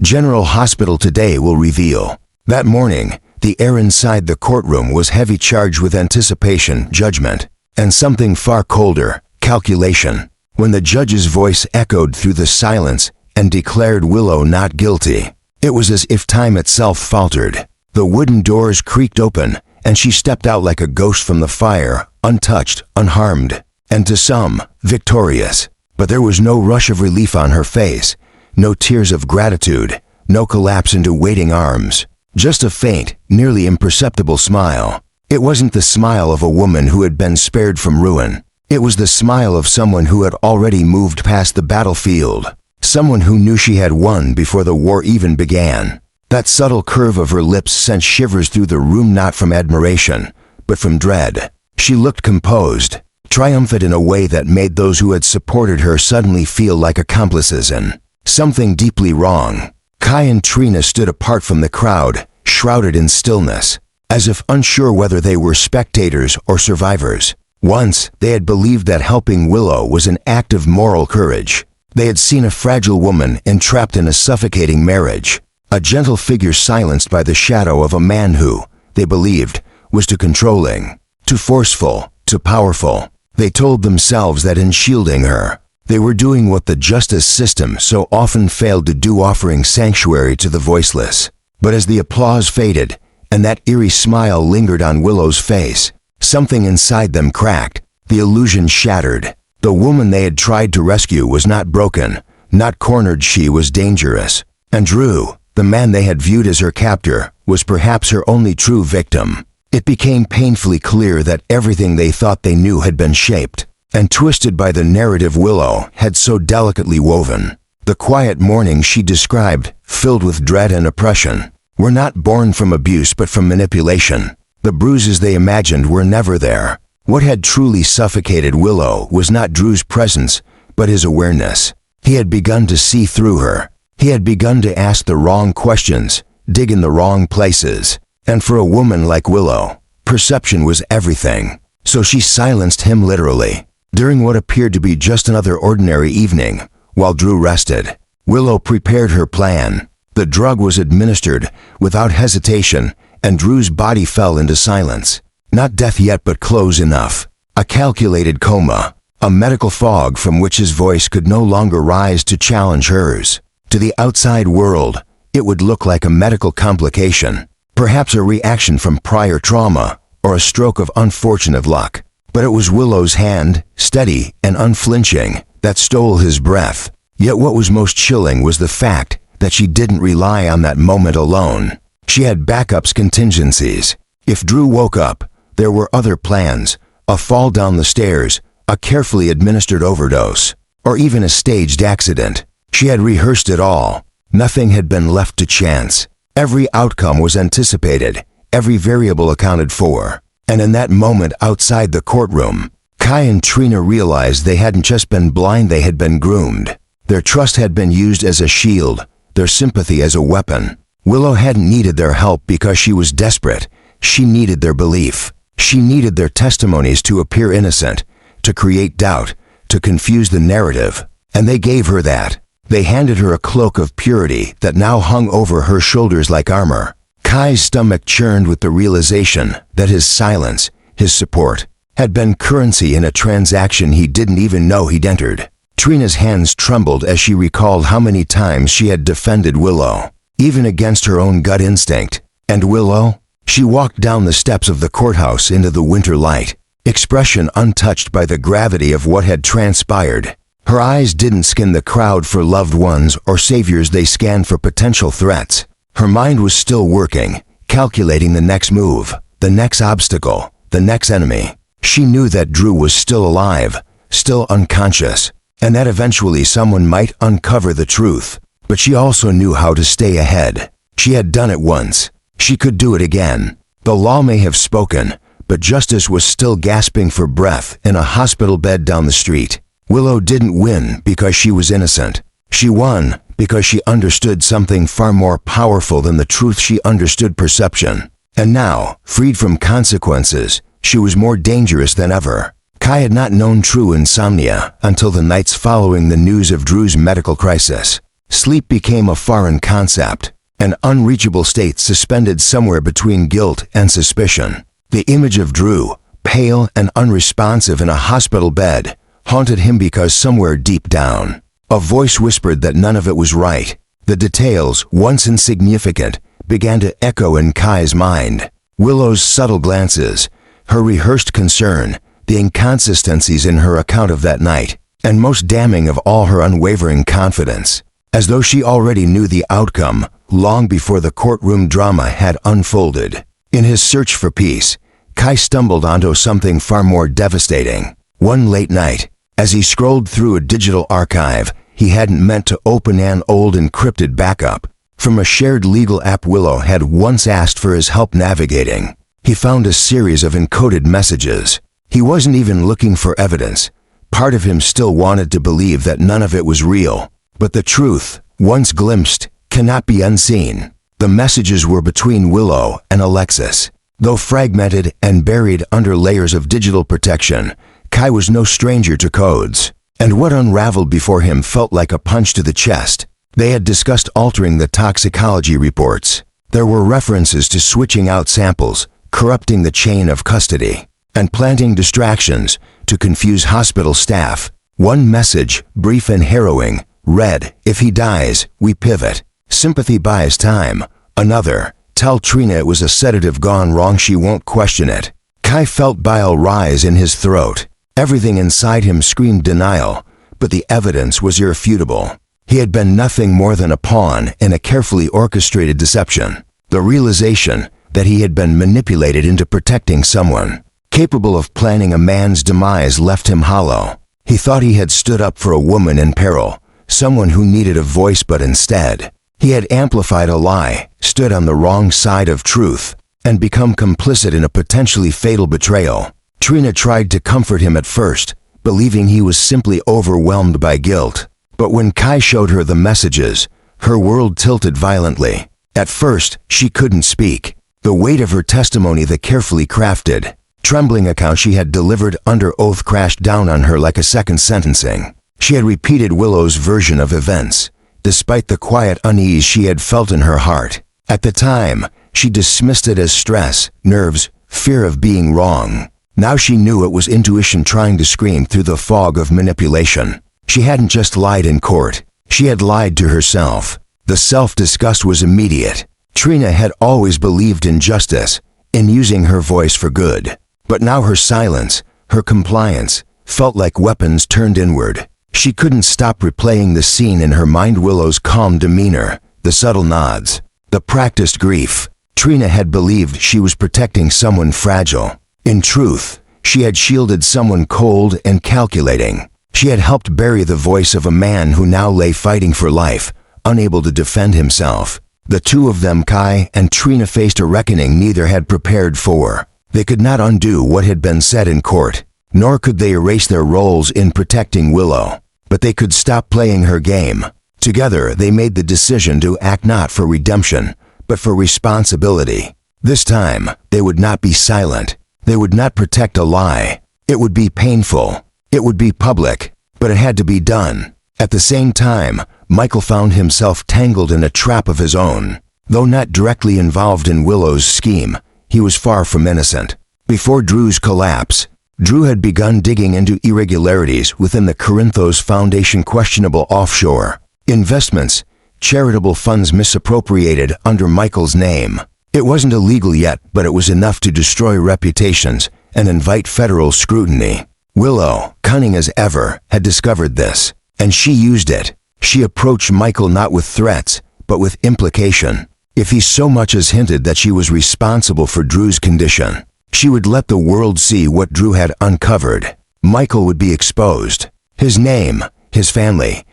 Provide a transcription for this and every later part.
General Hospital today will reveal. That morning, the air inside the courtroom was heavy, charged with anticipation, judgment, and something far colder, calculation. When the judge's voice echoed through the silence and declared Willow not guilty, it was as if time itself faltered. The wooden doors creaked open, and she stepped out like a ghost from the fire, untouched, unharmed, and to some, victorious. But there was no rush of relief on her face, no tears of gratitude, no collapse into waiting arms. Just a faint, nearly imperceptible smile. It wasn't the smile of a woman who had been spared from ruin. It was the smile of someone who had already moved past the battlefield. Someone who knew she had won before the war even began. That subtle curve of her lips sent shivers through the room, not from admiration, but from dread. She looked composed, triumphant in a way that made those who had supported her suddenly feel like accomplices in something deeply wrong. Kai and Trina stood apart from the crowd, shrouded in stillness, as if unsure whether they were spectators or survivors. Once, they had believed that helping Willow was an act of moral courage. They had seen a fragile woman entrapped in a suffocating marriage, a gentle figure silenced by the shadow of a man who, they believed, was too controlling, too forceful, too powerful. They told themselves that in shielding her, they were doing what the justice system so often failed to do, offering sanctuary to the voiceless. But as the applause faded, and that eerie smile lingered on Willow's face, something inside them cracked, the illusion shattered. The woman they had tried to rescue was not broken, not cornered. She was dangerous. And Drew, the man they had viewed as her captor, was perhaps her only true victim. It became painfully clear that everything they thought they knew had been shaped and twisted by the narrative Willow had so delicately woven. The quiet mornings she described, filled with dread and oppression, were not born from abuse but from manipulation. The bruises they imagined were never there. What had truly suffocated Willow was not Drew's presence, but his awareness. He had begun to see through her. He had begun to ask the wrong questions, dig in the wrong places. And for a woman like Willow, perception was everything. So she silenced him literally. During what appeared to be just another ordinary evening, while Drew rested, Willow prepared her plan. The drug was administered without hesitation, and Drew's body fell into silence. Not death yet, but close enough. A calculated coma, a medical fog from which his voice could no longer rise to challenge hers. To the outside world, it would look like a medical complication, perhaps a reaction from prior trauma, or a stroke of unfortunate luck. But it was Willow's hand, steady and unflinching, that stole his breath. Yet what was most chilling was the fact that she didn't rely on that moment alone. She had backups, contingencies. If Drew woke up, there were other plans: a fall down the stairs, a carefully administered overdose, or even a staged accident. She had rehearsed it all. Nothing had been left to chance. Every outcome was anticipated, every variable accounted for. And in that moment outside the courtroom, Kai and Trina realized they hadn't just been blind, they had been groomed. Their trust had been used as a shield, their sympathy as a weapon. Willow hadn't needed their help because she was desperate. She needed their belief. She needed their testimonies to appear innocent, to create doubt, to confuse the narrative. And they gave her that. They handed her a cloak of purity that now hung over her shoulders like armor. Kai's stomach churned with the realization that his silence, his support, had been currency in a transaction he didn't even know he'd entered. Trina's hands trembled as she recalled how many times she had defended Willow, even against her own gut instinct. And Willow? She walked down the steps of the courthouse into the winter light, expression untouched by the gravity of what had transpired. Her eyes didn't scan the crowd for loved ones or saviors, they scanned for potential threats. Her mind was still working, calculating the next move, the next obstacle, the next enemy. She knew that Drew was still alive, still unconscious, and that eventually someone might uncover the truth. But she also knew how to stay ahead. She had done it once. She could do it again. The law may have spoken, but justice was still gasping for breath in a hospital bed down the street. Willow didn't win because she was innocent. She won because she understood something far more powerful than the truth. She understood perception. And now, freed from consequences, she was more dangerous than ever. Kai had not known true insomnia until the nights following the news of Drew's medical crisis. Sleep became a foreign concept, an unreachable state suspended somewhere between guilt and suspicion. The image of Drew, pale and unresponsive in a hospital bed, haunted him because somewhere deep down, a voice whispered that none of it was right. The details, once insignificant, began to echo in Kai's mind. Willow's subtle glances, her rehearsed concern, the inconsistencies in her account of that night, and most damning of all, her unwavering confidence, as though she already knew the outcome long before the courtroom drama had unfolded. In his search for peace, Kai stumbled onto something far more devastating. One late night, as he scrolled through a digital archive he hadn't meant to open, an old encrypted backup from a shared legal app Willow had once asked for his help navigating, he found a series of encoded messages. He wasn't even looking for evidence. Part of him still wanted to believe that none of it was real. But the truth, once glimpsed, cannot be unseen. The messages were between Willow and Alexis. Though fragmented and buried under layers of digital protection, Kai was no stranger to codes. And what unraveled before him felt like a punch to the chest. They had discussed altering the toxicology reports. There were references to switching out samples, corrupting the chain of custody, and planting distractions to confuse hospital staff. One message, brief and harrowing, read, "If he dies, we pivot. Sympathy buys time." Another, "Tell Trina it was a sedative gone wrong, she won't question it." Kai felt bile rise in his throat. Everything inside him screamed denial, but the evidence was irrefutable. He had been nothing more than a pawn in a carefully orchestrated deception. The realization that he had been manipulated into protecting someone capable of planning a man's demise left him hollow. He thought he had stood up for a woman in peril, someone who needed a voice, but instead, he had amplified a lie, stood on the wrong side of truth, and become complicit in a potentially fatal betrayal. Trina tried to comfort him at first, believing he was simply overwhelmed by guilt. But when Kai showed her the messages, her world tilted violently. At first, she couldn't speak. The weight of her testimony, the carefully crafted, trembling account she had delivered under oath, crashed down on her like a second sentencing. She had repeated Willow's version of events, despite the quiet unease she had felt in her heart. At the time, she dismissed it as stress, nerves, fear of being wrong. Now she knew it was intuition trying to scream through the fog of manipulation. She hadn't just lied in court. She had lied to herself. The self-disgust was immediate. Trina had always believed in justice, in using her voice for good. But now her silence, her compliance, felt like weapons turned inward. She couldn't stop replaying the scene in her mind, Willow's calm demeanor, the subtle nods, the practiced grief. Trina had believed she was protecting someone fragile. In truth, she had shielded someone cold and calculating. She had helped bury the voice of a man who now lay fighting for life, unable to defend himself. The two of them, Kai and Trina, faced a reckoning neither had prepared for. They could not undo what had been said in court, nor could they erase their roles in protecting Willow. But they could stop playing her game. Together, they made the decision to act not for redemption, but for responsibility. This time, they would not be silent. They would not protect a lie. It would be painful. It would be public, but it had to be done. At the same time, Michael found himself tangled in a trap of his own. Though not directly involved in Willow's scheme, he was far from innocent. Before Drew's collapse, Drew had begun digging into irregularities within the Corinthos Foundation, questionable offshore investments, charitable funds misappropriated under Michael's name. It wasn't illegal yet, but it was enough to destroy reputations and invite federal scrutiny. Willow, cunning as ever, had discovered this, and she used it. She approached Michael not with threats, but with implication. If he so much as hinted that she was responsible for Drew's condition, she would let the world see what Drew had uncovered. Michael would be exposed. His name, his family,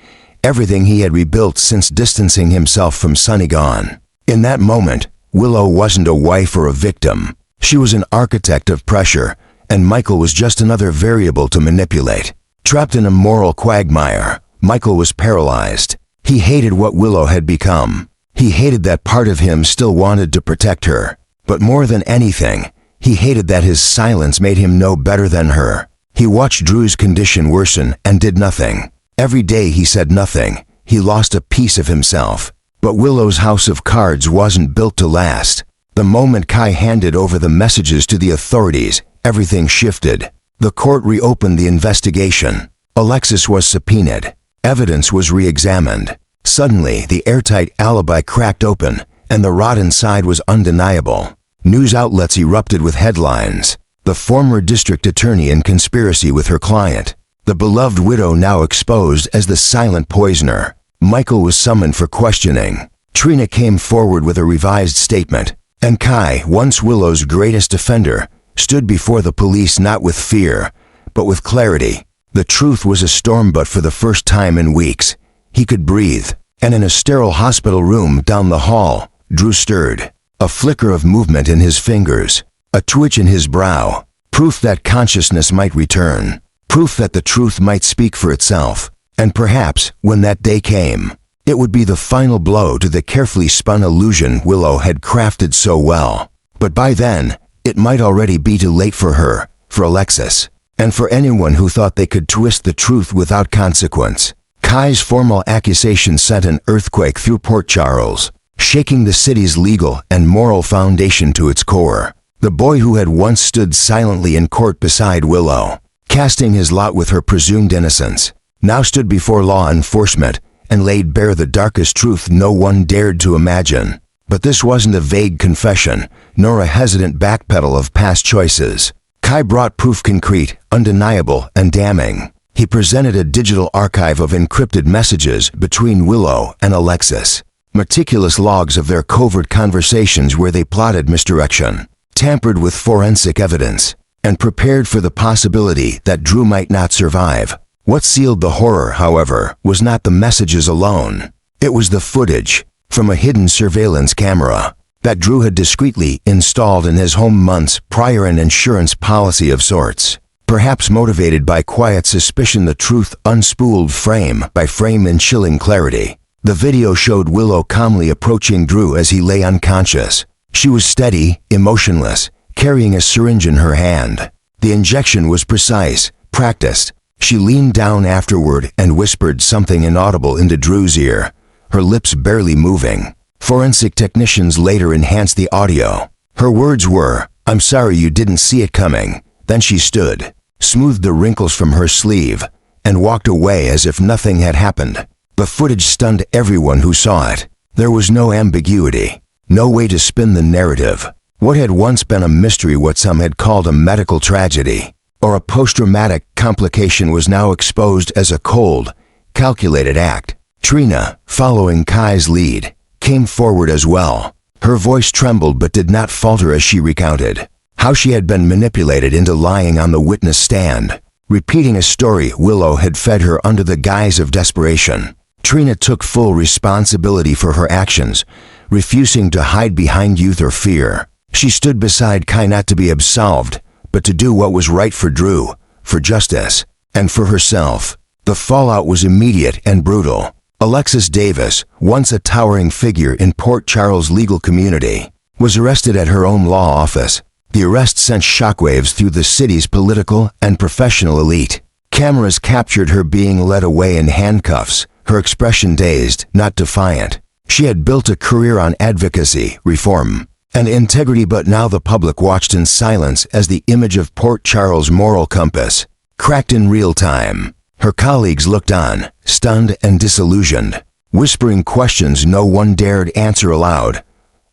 everything he had rebuilt since distancing himself from Sonny gone. In that moment, Willow wasn't a wife or a victim. She was an architect of pressure, and Michael was just another variable to manipulate. Trapped in a moral quagmire, Michael was paralyzed. He hated what Willow had become. He hated that part of him still wanted to protect her. But more than anything, he hated that his silence made him no better than her. He watched Drew's condition worsen and did nothing. Every day he said nothing, he lost a piece of himself. But Willow's house of cards wasn't built to last. The moment Kai handed over the messages to the authorities, everything shifted. The court reopened the investigation. Alexis was subpoenaed. Evidence was re-examined. Suddenly, the airtight alibi cracked open, and the rotten side was undeniable. News outlets erupted with headlines. The former district attorney in conspiracy with her client. The beloved widow now exposed as the silent poisoner. Michael was summoned for questioning. Trina came forward with a revised statement. And Kai, once Willow's greatest defender, stood before the police not with fear, but with clarity. The truth was a storm, but for the first time in weeks, he could breathe. And in a sterile hospital room down the hall, Drew stirred. A flicker of movement in his fingers, a twitch in his brow, proof that consciousness might return, proof that the truth might speak for itself. And perhaps, when that day came, it would be the final blow to the carefully spun illusion Willow had crafted so well. But by then, it might already be too late for her, for Alexis, and for anyone who thought they could twist the truth without consequence. Kai's formal accusation sent an earthquake through Port Charles, shaking the city's legal and moral foundation to its core. The boy who had once stood silently in court beside Willow, casting his lot with her presumed innocence, now stood before law enforcement and laid bare the darkest truth no one dared to imagine. But this wasn't a vague confession, nor a hesitant backpedal of past choices. Kai brought proof concrete, undeniable, and damning. He presented a digital archive of encrypted messages between Willow and Alexis, meticulous logs of their covert conversations where they plotted misdirection, tampered with forensic evidence, and prepared for the possibility that Drew might not survive. What sealed the horror, however, was not the messages alone. It was the footage from a hidden surveillance camera that Drew had discreetly installed in his home months prior, an insurance policy of sorts. Perhaps motivated by quiet suspicion, the truth unspooled frame by frame in chilling clarity. The video showed Willow calmly approaching Drew as he lay unconscious. She was steady, emotionless, carrying a syringe in her hand. The injection was precise, practiced. She leaned down afterward and whispered something inaudible into Drew's ear, her lips barely moving. Forensic technicians later enhanced the audio. Her words were, "I'm sorry you didn't see it coming." Then she stood, smoothed the wrinkles from her sleeve, and walked away as if nothing had happened. The footage stunned everyone who saw it. There was no ambiguity, no way to spin the narrative. What had once been a mystery, what some had called a medical tragedy, or a post-traumatic complication, was now exposed as a cold, calculated act. Trina, following Kai's lead, came forward as well. Her voice trembled but did not falter as she recounted how she had been manipulated into lying on the witness stand, repeating a story Willow had fed her under the guise of desperation. Trina took full responsibility for her actions, refusing to hide behind youth or fear. She stood beside Kai not to be absolved, but to do what was right for Drew, for justice, and for herself. The fallout was immediate and brutal. Alexis Davis, once a towering figure in Port Charles' legal community, was arrested at her own law office. The arrest sent shockwaves through the city's political and professional elite. Cameras captured her being led away in handcuffs, her expression dazed, not defiant. She had built a career on advocacy, reform, and integrity, but now the public watched in silence as the image of Port Charles' moral compass cracked in real time. Her colleagues looked on, stunned and disillusioned, whispering questions no one dared answer aloud.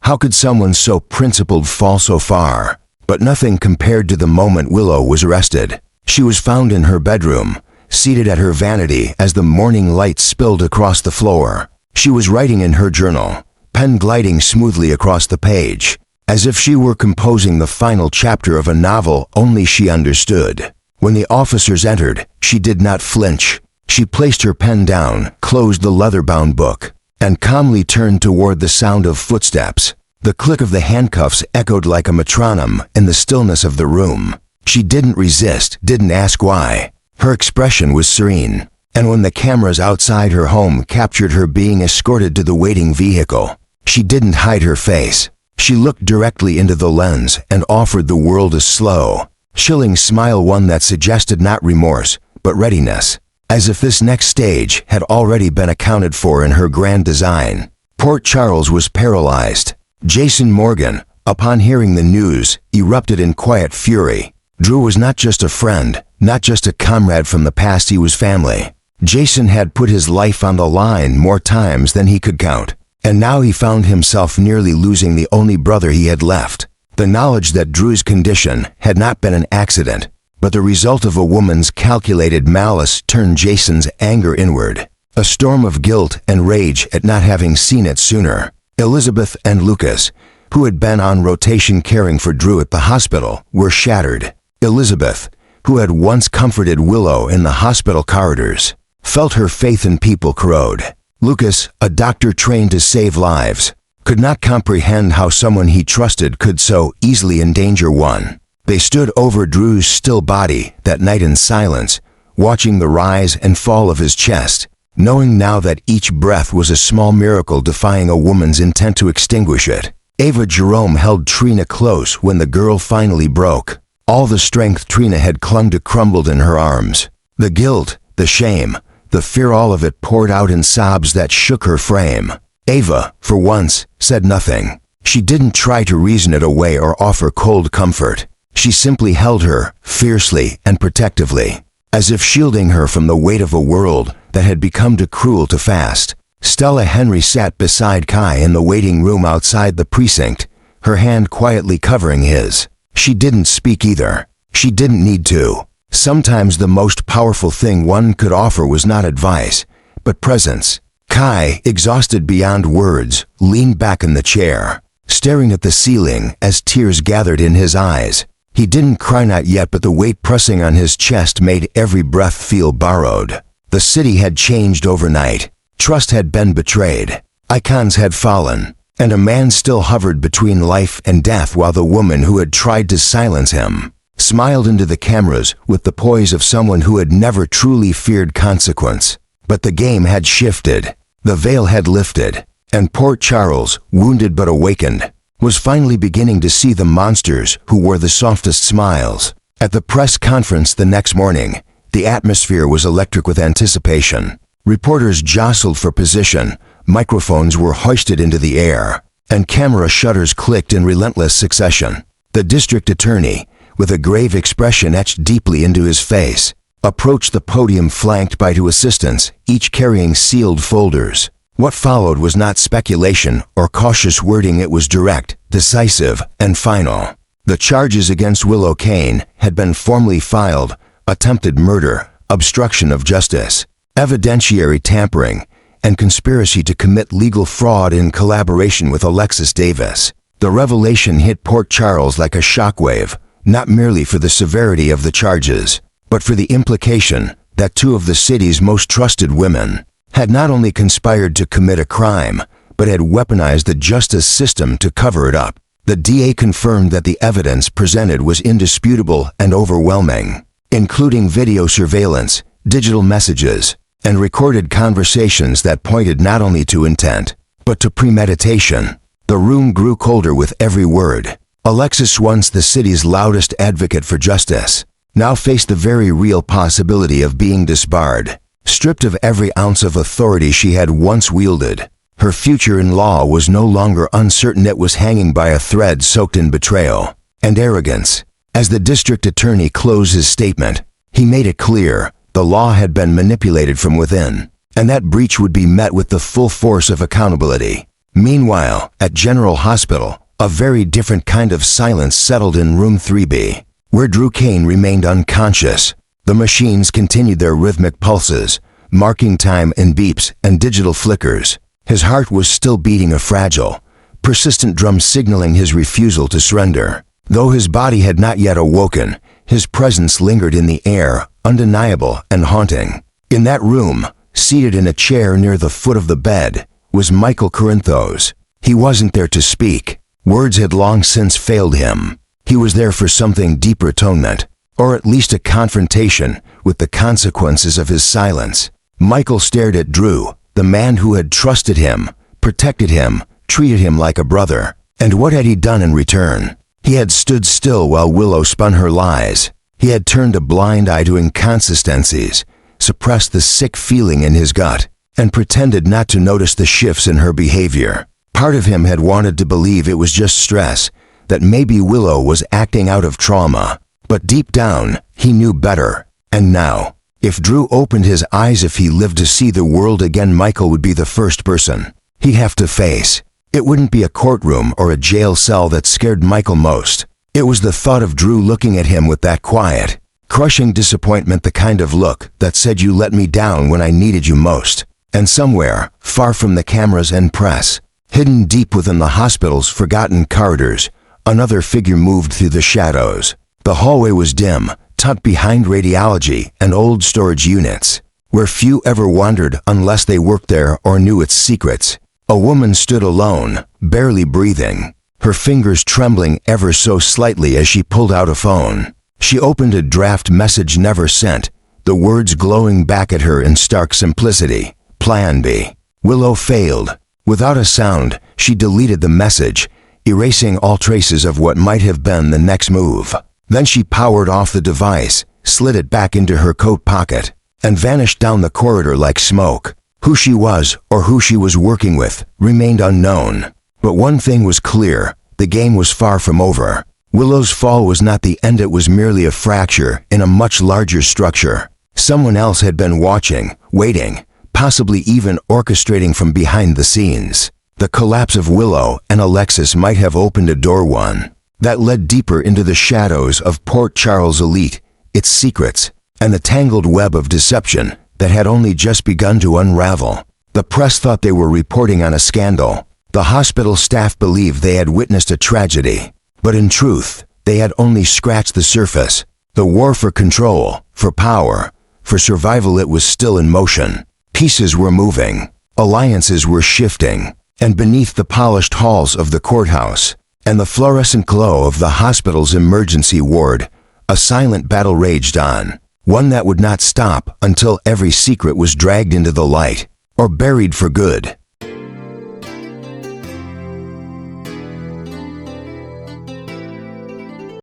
How could someone so principled fall so far? But nothing compared to the moment Willow was arrested. She was found in her bedroom, seated at her vanity as the morning light spilled across the floor. She was writing in her journal, pen gliding smoothly across the page, as if she were composing the final chapter of a novel only she understood. When the officers entered, she did not flinch. She placed her pen down, closed the leather-bound book, and calmly turned toward the sound of footsteps. The click of the handcuffs echoed like a metronome in the stillness of the room. She didn't resist, didn't ask why. Her expression was serene, and when the cameras outside her home captured her being escorted to the waiting vehicle, she didn't hide her face. She looked directly into the lens and offered the world a slow, chilling smile, one that suggested not remorse, but readiness. as if this next stage had already been accounted for in her grand design. Port Charles was paralyzed. Jason Morgan, upon hearing the news, erupted in quiet fury. Drew was not just a friend, not just a comrade from the past, he was family. Jason had put his life on the line more times than he could count, and now he found himself nearly losing the only brother he had left. The knowledge that Drew's condition had not been an accident, but the result of a woman's calculated malice turned Jason's anger inward. A storm of guilt and rage at not having seen it sooner. Elizabeth and Lucas, who had been on rotation caring for Drew at the hospital, were shattered. Elizabeth, who had once comforted Willow in the hospital corridors, felt her faith in people corrode. Lucas, a doctor trained to save lives, could not comprehend how someone he trusted could so easily endanger one. They stood over Drew's still body that night in silence, watching the rise and fall of his chest, knowing now that each breath was a small miracle defying a woman's intent to extinguish it. Ava Jerome held Trina close when the girl finally broke. All the strength Trina had clung to crumbled in her arms. The guilt, the shame, the fear, all of it poured out in sobs that shook her frame. Ava, for once, said nothing. She didn't try to reason it away or offer cold comfort. She simply held her, fiercely and protectively, as if shielding her from the weight of a world that had become too cruel to fast. Stella Henry sat beside Kai in the waiting room outside the precinct, her hand quietly covering his. She didn't speak either. She didn't need to. Sometimes the most powerful thing one could offer was not advice, but presence. Kai, exhausted beyond words, leaned back in the chair, staring at the ceiling as tears gathered in his eyes. He didn't cry, not yet, but the weight pressing on his chest made every breath feel borrowed. The city had changed overnight. Trust had been betrayed. Icons had fallen, and a man still hovered between life and death while the woman who had tried to silence him smiled into the cameras with the poise of someone who had never truly feared consequence. But the game had shifted. The veil had lifted, and Port Charles, wounded but awakened, was finally beginning to see the monsters who wore the softest smiles. At the press conference the next morning, the atmosphere was electric with anticipation. Reporters jostled for position, microphones were hoisted into the air, and camera shutters clicked in relentless succession. The district attorney, with a grave expression etched deeply into his face, approached the podium flanked by two assistants, each carrying sealed folders. What followed was not speculation or cautious wording, it was direct, decisive, and final. The charges against Willow Kane had been formally filed: attempted murder, obstruction of justice, evidentiary tampering, and conspiracy to commit legal fraud in collaboration with Alexis Davis. The revelation hit Port Charles like a shockwave, not merely for the severity of the charges, but for the implication that two of the city's most trusted women had not only conspired to commit a crime, but had weaponized the justice system to cover it up. The DA confirmed that the evidence presented was indisputable and overwhelming, including video surveillance, digital messages, and recorded conversations that pointed not only to intent, but to premeditation. The room grew colder with every word. Alexis, once the city's loudest advocate for justice, now faced the very real possibility of being disbarred. Stripped of every ounce of authority she had once wielded, her future in law was no longer uncertain, it was hanging by a thread soaked in betrayal and arrogance. As the district attorney closed his statement, he made it clear the law had been manipulated from within, and that breach would be met with the full force of accountability. Meanwhile, at General Hospital, a very different kind of silence settled in room 3B, where Drew Kane remained unconscious. The machines continued their rhythmic pulses, marking time in beeps and digital flickers. His heart was still beating, a fragile, persistent drum signaling his refusal to surrender. Though his body had not yet awoken, his presence lingered in the air, undeniable and haunting. In that room, seated in a chair near the foot of the bed, was Michael Corinthos. He wasn't there to speak. Words had long since failed him. He was there for something deeper: atonement, or at least a confrontation with the consequences of his silence. Michael stared at Drew, the man who had trusted him, protected him, treated him like a brother. And what had he done in return? He had stood still while Willow spun her lies. He had turned a blind eye to inconsistencies, suppressed the sick feeling in his gut and pretended not to notice the shifts in her behavior. Part of him had wanted to believe it was just stress, that maybe Willow was acting out of trauma. But deep down, he knew better. And now, if Drew opened his eyes, if he lived to see the world again, Michael would be the first person he'd have to face. It wouldn't be a courtroom or a jail cell that scared Michael most. It was the thought of Drew looking at him with that quiet, crushing disappointment, the kind of look that said, "You let me down when I needed you most." And somewhere, far from the cameras and press, hidden deep within the hospital's forgotten corridors, another figure moved through the shadows. The hallway was dim, tucked behind radiology and old storage units, where few ever wandered unless they worked there or knew its secrets. A woman stood alone, barely breathing, her fingers trembling ever so slightly as she pulled out a phone. She opened a draft message never sent, the words glowing back at her in stark simplicity. Plan B. Willow failed. Without a sound, she deleted the message, erasing all traces of what might have been the next move. Then she powered off the device, slid it back into her coat pocket, and vanished down the corridor like smoke. Who she was or who she was working with remained unknown. But one thing was clear, the game was far from over. Willow's fall was not the end, it was merely a fracture in a much larger structure. Someone else had been watching, waiting, possibly even orchestrating from behind the scenes. The collapse of Willow and Alexis might have opened a door, one that led deeper into the shadows of Port Charles Elite, its secrets, and the tangled web of deception that had only just begun to unravel. The press thought they were reporting on a scandal. The hospital staff believed they had witnessed a tragedy. But in truth, they had only scratched the surface. The war for control, for power, for survival, it was still in motion. Pieces were moving, alliances were shifting, and beneath the polished halls of the courthouse and the fluorescent glow of the hospital's emergency ward, a silent battle raged on, one that would not stop until every secret was dragged into the light or buried for good.